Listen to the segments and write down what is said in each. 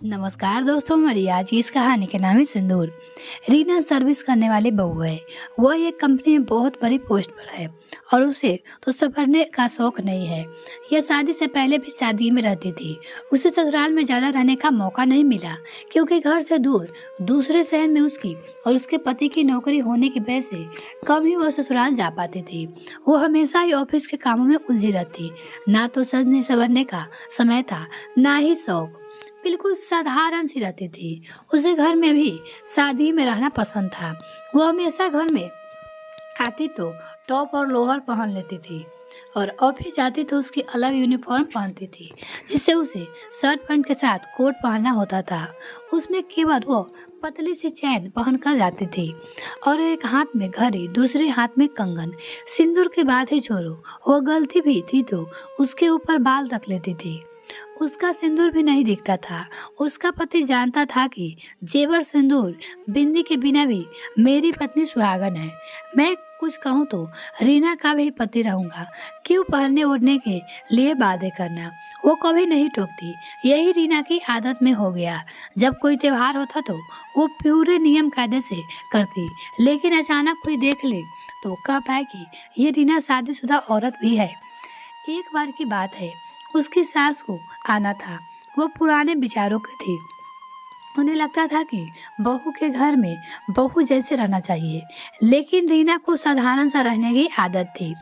नमस्कार दोस्तों, हमारी आज की इस कहानी का नाम है सिंदूर। रीना सर्विस करने वाली बहू है। वो एक कंपनी में बहुत बड़ी पोस्ट पर है और उसे तो सफरने का शौक नहीं है। यह शादी से पहले भी शादी में रहती थी। उसे ससुराल में ज़्यादा रहने का मौका नहीं मिला क्योंकि घर से दूर दूसरे शहर में उसकी और उसके पति की नौकरी होने की वजह से कम ही वह ससुराल जा पाती थी। वो हमेशा ही ऑफिस के कामों में उलझी रहती। ना तो सजने संवरने का समय था, ना ही शौक। बिल्कुल साधारण सी रहती थी। उसे घर में भी शादी में रहना पसंद था। वो हमेशा घर में आती तो टॉप और लोअर पहन लेती थी और ऑफिस जाती तो उसकी अलग यूनिफॉर्म पहनती थी, जिससे उसे शर्ट पैंट के साथ कोट पहनना होता था। उसमें केवल वो पतली सी चैन पहन कर जाती थी और एक हाथ में घड़ी, दूसरे हाथ में कंगन। सिंदूर की बात ही छोड़ो, वो गलती भी थी तो उसके ऊपर बाल रख लेती थी। उसका सिंदूर भी नहीं दिखता था। उसका पति जानता था कि जेवर, सिंदूर, बिंदी के बिना भी मेरी पत्नी सुहागन है। मैं कुछ कहूँ तो रीना का भी पति रहूंगा। क्यों पहनने ओढ़ने के लिए बातें करना। वो कभी नहीं टोकती। यही रीना की आदत में हो गया। जब कोई त्योहार होता तो वो पूरे नियम कायदे से करती, लेकिन अचानक कोई देख ले तो कह पाए कि ये रीना शादीशुदा औरत भी है। एक बार की बात है, उसकी सास को आना था। वो पुराने विचारों की थी। उन्हें लगता था कि बहू के घर में बहू जैसे रहना चाहिए, लेकिन रीना को साधारण सा रहने की आदत थी।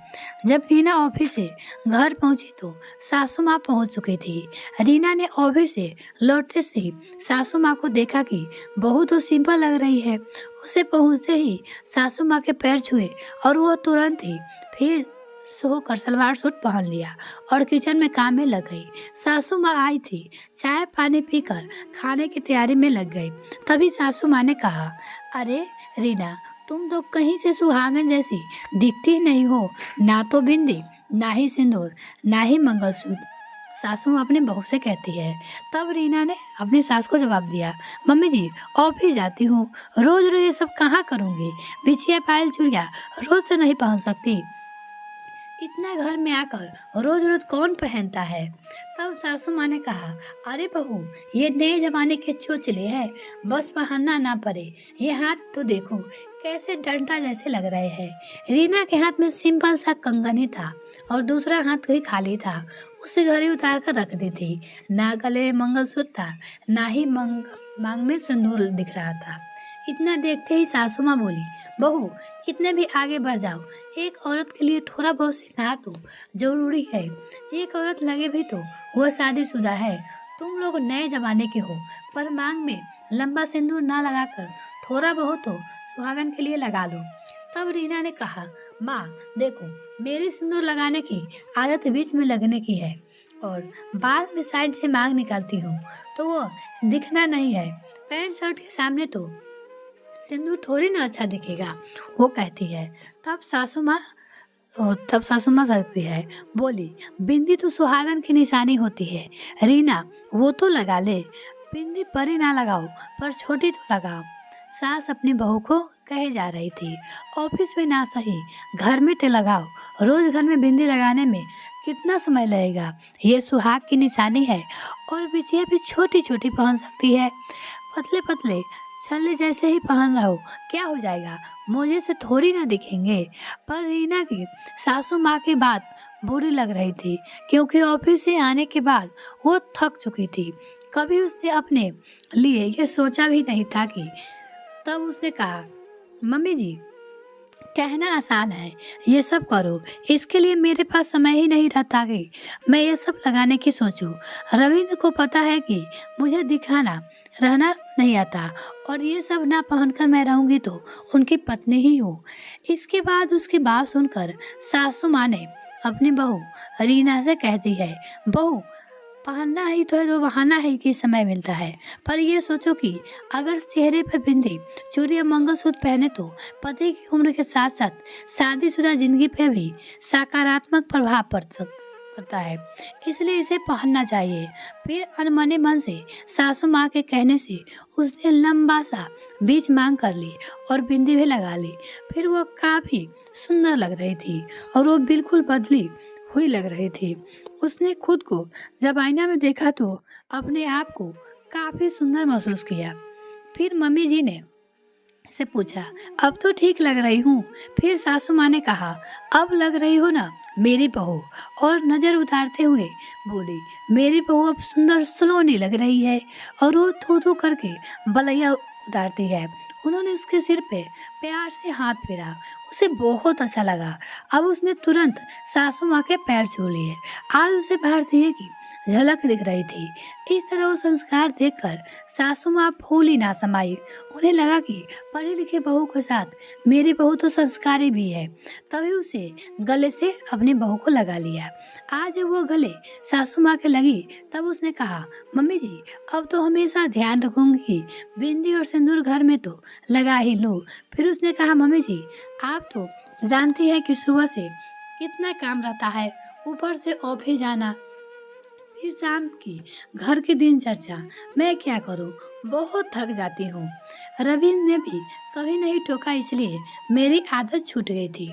जब रीना ऑफिस से घर पहुंची तो सासू माँ पहुंच चुकी थी। रीना ने ऑफिस से लौटते से ही सासू माँ को देखा कि बहू तो सिंपल लग रही है। उसे पहुंचते ही सासू माँ के पैर छुए और वो तुरंत ही फिर सोकर सलवार सूट पहन लिया और किचन में काम में लग गई। सासू माँ आई थी। चाय पानी पीकर खाने की तैयारी में लग गई। तभी सासू माँ ने कहा, अरे रीना, तुम तो कहीं से सुहागन जैसी दिखती ही नहीं हो। ना तो बिंदी, ना ही सिंदूर, ना ही मंगलसूत्र। सासू माँ अपनी बहू से कहती है। तब रीना ने अपनी सास को जवाब दिया, मम्मी जी, ऑफिस जाती हूँ, रोज रोज ये सब कहाँ करूँगी। बिछिया पायल चूड़िया रोज तो नहीं पहन सकती। इतना घर में आकर रोज रोज कौन पहनता है। तब सासू माँ ने कहा, अरे बहू, ये नए जमाने के चोचले हैं, बस पहनना ना पड़े। ये हाथ तो देखो कैसे डंडा जैसे लग रहे हैं। रीना के हाथ में सिंपल सा कंगन ही था और दूसरा हाथ ही खाली था। उसे घड़ी उतार कर रख दी थी। ना गले में मंगलसूत्र था, ना ही मांग में सिंदूर दिख रहा था। इतना देखते ही सासू माँ बोली, बहू, कितने भी आगे बढ़ जाओ, एक औरत के लिए थोड़ा बहुत श्रृंगार तो जरूरी है। एक औरत लगे भी तो वह शादीशुदा है। तुम लोग नए जमाने के हो, पर मांग में लंबा सिंदूर ना लगाकर थोड़ा बहुत तो सुहागन के लिए लगा लो। तब रीना ने कहा, माँ देखो, मेरी सिंदूर लगाने की आदत बीच में लगने की है और बाल में साइड से मांग निकालती हूँ तो वो दिखना नहीं है। पैंट शर्ट के सामने तो सिंदूर थोड़ी ना अच्छा दिखेगा, वो कहती है। तब सासू माँ तब सासू माँ सकती है, बोली, बिंदी तो सुहागन की निशानी होती है। रीना, वो तो लगा ले। बिंदी बड़ी ना लगाओ, पर छोटी तो लगाओ। सास अपनी बहू को कहे जा रही थी, ऑफिस में ना सही, घर में तो लगाओ। रोज घर में बिंदी लगाने में कितना समय लगेगा। ये सुहाग की निशानी है और बिछिया भी छोटी छोटी पहन सकती है। पतले पतले छल्ले जैसे ही पहन रहो, क्या हो जाएगा, मुझे से थोड़ी ना दिखेंगे। पर रीना की सासू माँ की बात बुरी लग रही थी क्योंकि ऑफिस से आने के बाद वो थक चुकी थी। कभी उसने अपने लिए ये सोचा भी नहीं था कि तब उसने कहा, मम्मी जी, कहना आसान है, ये सब करो, इसके लिए मेरे पास समय ही नहीं रहता कि मैं ये सब लगाने की सोचूं। रविंद्र को पता है कि मुझे दिखाना रहना नहीं आता और ये सब ना पहनकर मैं रहूंगी तो उनकी पत्नी ही हूँ। इसके बाद उसकी बात सुनकर सासू माँ ने अपनी बहू रीना से कहती है, बहू, पहनना ही तो है तो बहाना है कि समय मिलता है, पर ये सोचो कि अगर चेहरे पर बिंदी, चूड़ी या मंगलसूत्र पहने तो पति की उम्र के साथ साथ शादीशुदा जिंदगी पे भी सकारात्मक प्रभाव पड़ता है, इसलिए इसे पहनना चाहिए। फिर अनमने मन से सासू माँ के कहने से उसने लंबा सा बीच मांग कर ली और बिंदी भी लगा ली। फिर वो काफी सुंदर लग रही थी और वो बिल्कुल बदली हुई लग रही थी। उसने खुद को जब आईना में देखा तो अपने आप को काफ़ी सुंदर महसूस किया। फिर मम्मी जी ने से पूछा, अब तो ठीक लग रही हूँ। फिर सासू माँ ने कहा, अब लग रही हो ना मेरी बहू। और नजर उतारते हुए बोली, मेरी बहू अब सुंदर सलोनी लग रही है। और वो थू थू करके बलैया उतारती है। उन्होंने उसके सिर पे प्यार से हाथ फेरा। उसे बहुत अच्छा लगा। अब उसने तुरंत सासू माँ के पैर छू लिए। आज उसे भारतीय की झलक दिख रही थी। इस तरह वो संस्कार देखकर सासू माँ फूली ना समाई। उन्हें लगा कि पढ़ी लिखी बहू के साथ मेरी बहू तो संस्कारी भी है। तभी उसे गले से अपनी बहू को लगा लिया। आज जब वो गले सासू माँ के लगी तब उसने कहा, मम्मी जी अब तो हमेशा ध्यान रखूंगी, बिंदी और सिंदूर घर में तो लगा ही लूँ। फिर उसने कहा, मम्मी जी आप तो जानती हैं कि सुबह से कितना काम रहता है, ऊपर से ऑफिस जाना, फिर शाम की घर की दिनचर्या, मैं क्या करूं, बहुत थक जाती हूँ। रविंद्र ने भी कभी नहीं टोका, इसलिए मेरी आदत छूट गई थी।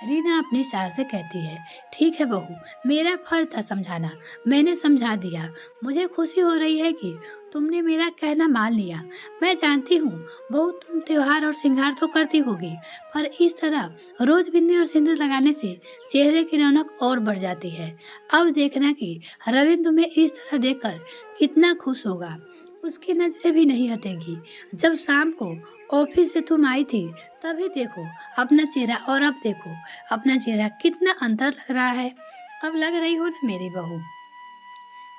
रीना अपनी सास से कहती है, ठीक है बहू, मेरा फर्ज था समझाना, मैंने समझा दिया। मुझे खुशी हो रही है कि तुमने मेरा कहना मान लिया। मैं जानती हूँ बहू तुम त्योहार और श्रृंगार तो करती होगी, पर इस तरह रोज बिंदी और सिंदूर लगाने से चेहरे की रौनक और बढ़ जाती है। अब देखना कि रविंद्र तुम्हें इस तरह देखकर कितना खुश होगा। उसकी नजरें भी नहीं हटेगी। जब शाम को ऑफिस से तुम आई थी तभी देखो अपना चेहरा और अब देखो अपना चेहरा, कितना अंतर लग रहा है। अब लग रही हो ना मेरी बहू।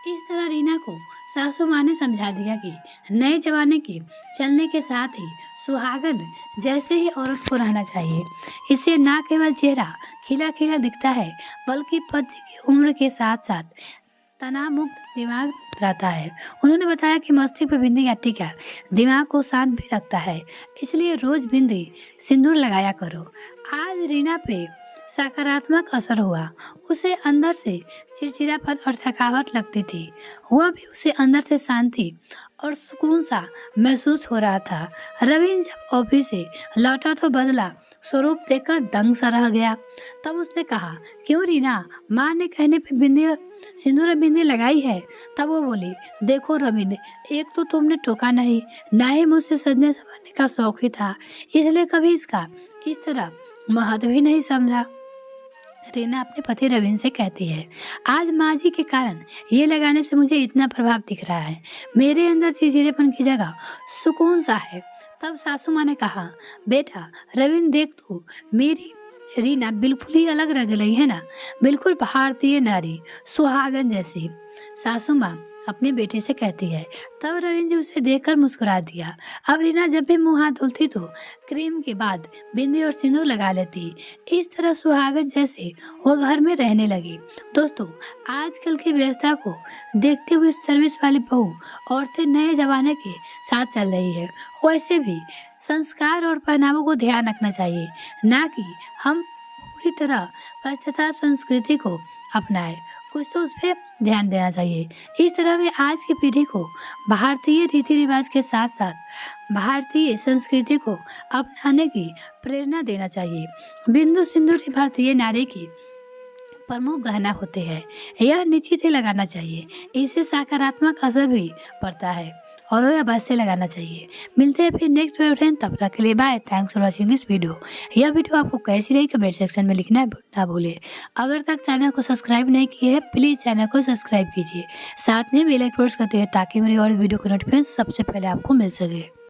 इस तरह रीना को सासू माँ ने समझा दिया कि नए जमाने के चलने के साथ ही सुहागन जैसे ही औरत को रहना चाहिए। इससे न केवल चेहरा खिला खिला दिखता है, बल्कि पति की उम्र के साथ साथ तनाव मुक्त दिमाग रहता है। उन्होंने बताया कि मस्तिष्क पर बिंदी या टीका दिमाग को शांत भी रखता है, इसलिए रोज बिंदी सिंदूर लगाया करो। आज रीना पे सकारात्मक असर हुआ। उसे अंदर से चिड़चिड़ापन और थकावट लगती थी, हुआ भी उसे अंदर से शांति और सुकून सा महसूस हो रहा था। रविंद्र जब ऑफिस से लौटा तो बदला स्वरूप देखकर दंग सा रह गया। तब उसने कहा, क्यों रीना, माँ ने कहने पे बिंदी सिंदूर और बिंदी लगाई है? तब वो बोली, देखो रविंद्र, एक तो तुमने टोका नहीं, ना ही मुझसे सजने संवरने का शौक ही था, इसलिए कभी इसका इस तरह महत्व ही नहीं समझा। रीना अपने पति रविंद्र से कहती है, आज माँ जी के कारण ये लगाने से मुझे इतना प्रभाव दिख रहा है। मेरे अंदर चिड़चिड़ेपन की जगह सुकून सा है। तब सासू माँ ने कहा, बेटा रविंद्र देख, तो मेरी रीना बिल्कुल ही अलग लग रही है ना, बिल्कुल भारतीय नारी, सुहागन जैसी। सासू माँ अपने बेटे से कहती है। तब रविंद्र जी उसे देखकर मुस्कुरा दिया। अब रीना जब भी मुंह हाथ धुलती तो क्रीम के बाद बिंदी और सिंदूर लगा लेती। इस तरह सुहागन जैसे वो घर में रहने लगी। दोस्तों, आजकल की व्यवस्था को देखते हुए सर्विस वाली बहू औरतें नए जमाने के साथ चल रही है। वैसे भी संस्कार और पहनावों को ध्यान रखना चाहिए, ना कि हम पूरी तरह पाश्चात्य संस्कृति को अपनाएं। कुछ तो उस पर ध्यान देना चाहिए। इस तरह में आज की पीढ़ी को भारतीय रीति रिवाज के साथ साथ भारतीय संस्कृति को अपनाने की प्रेरणा देना चाहिए। बिंदु सिंदूर ही भारतीय नारी की प्रमुख गहना होते हैं। यह निश्चित ही लगाना चाहिए, इससे सकारात्मक असर भी पड़ता है और यह अवश्य लगाना चाहिए। मिलते हैं फिर नेक्स्ट वीडियो में, तब तक के लिए bye. Thanks for watching this video. यह वीडियो आपको कैसी लगी कमेंट सेक्शन में लिखना ना भूले। अगर तक चैनल को सब्सक्राइब नहीं किए हैं, प्लीज़ चैनल को सब्सक्राइब कीजिए, साथ में बेल आइकन प्रेस करते हैं ताकि मेरी और वीडियो का नोटिफिकेशन सबसे पहले आपको मिल सके।